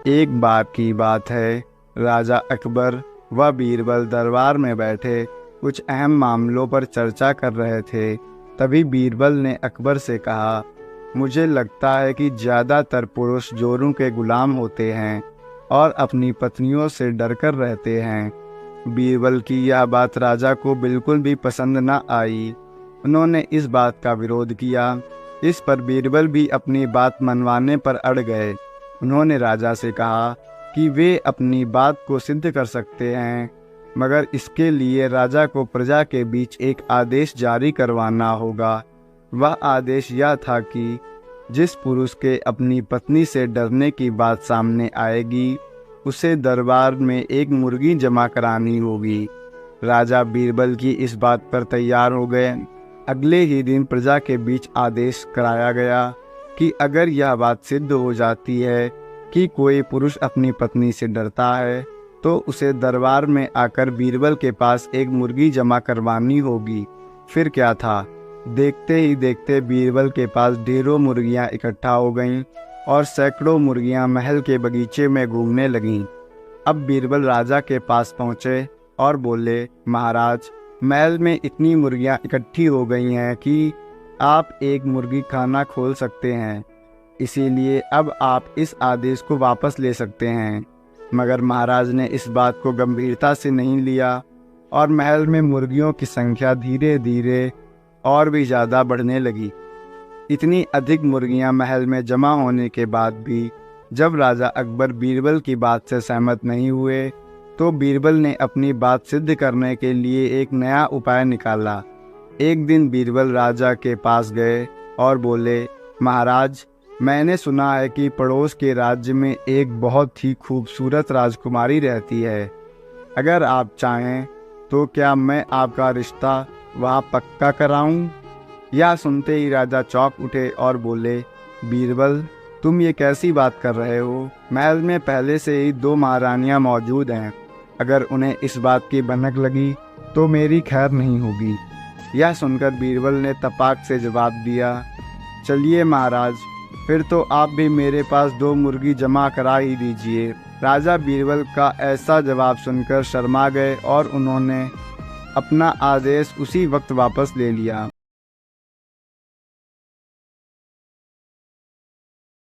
एक बार की बात है, राजा अकबर व बीरबल दरबार में बैठे कुछ अहम मामलों पर चर्चा कर रहे थे। तभी बीरबल ने अकबर से कहा, मुझे लगता है कि ज़्यादातर पुरुष जोरों के गुलाम होते हैं और अपनी पत्नियों से डरकर रहते हैं। बीरबल की यह बात राजा को बिल्कुल भी पसंद न आई। उन्होंने इस बात का विरोध किया। इस पर बीरबल भी अपनी बात मनवाने पर अड़ गए। उन्होंने राजा से कहा कि वे अपनी बात को सिद्ध कर सकते हैं, मगर इसके लिए राजा को प्रजा के बीच एक आदेश जारी करवाना होगा। वह आदेश यह था कि जिस पुरुष के अपनी पत्नी से डरने की बात सामने आएगी, उसे दरबार में एक मुर्गी जमा करानी होगी। राजा बीरबल की इस बात पर तैयार हो गए। अगले ही दिन प्रजा के बीच आदेश कराया गया कि अगर यह बात सिद्ध हो जाती है कि कोई पुरुष अपनी पत्नी से डरता है, तो उसे दरबार में आकर बीरबल के पास एक मुर्गी जमा करवानी होगी। फिर क्या था, देखते ही देखते बीरबल के पास ढेरों मुर्गियां इकट्ठा हो गईं और सैकड़ों मुर्गियां महल के बगीचे में घूमने लगीं। अब बीरबल राजा के पास पहुंचे और बोले, महाराज, महल में इतनी मुर्गियां इकट्ठी हो गई हैं कि आप एक मुर्गी खाना खोल सकते हैं, इसीलिए अब आप इस आदेश को वापस ले सकते हैं। मगर महाराज ने इस बात को गंभीरता से नहीं लिया और महल में मुर्गियों की संख्या धीरे धीरे और भी ज़्यादा बढ़ने लगी। इतनी अधिक मुर्गियां महल में जमा होने के बाद भी जब राजा अकबर बीरबल की बात से सहमत नहीं हुए, तो बीरबल ने अपनी बात सिद्ध करने के लिए एक नया उपाय निकाला। एक दिन बीरबल राजा के पास गए और बोले, महाराज, मैंने सुना है कि पड़ोस के राज्य में एक बहुत ही खूबसूरत राजकुमारी रहती है। अगर आप चाहें तो क्या मैं आपका रिश्ता वहाँ पक्का कराऊं? यह सुनते ही राजा चौंक उठे और बोले, बीरबल, तुम ये कैसी बात कर रहे हो? महल में पहले से ही 2 महारानियां मौजूद हैं। अगर उन्हें इस बात की भनक लगी तो मेरी खैर नहीं होगी। यह सुनकर बीरबल ने तपाक से जवाब दिया, चलिए महाराज, फिर तो आप भी मेरे पास 2 मुर्गी जमा करा ही दीजिए। राजा बीरबल का ऐसा जवाब सुनकर शर्मा गए और उन्होंने अपना आदेश उसी वक्त वापस ले लिया।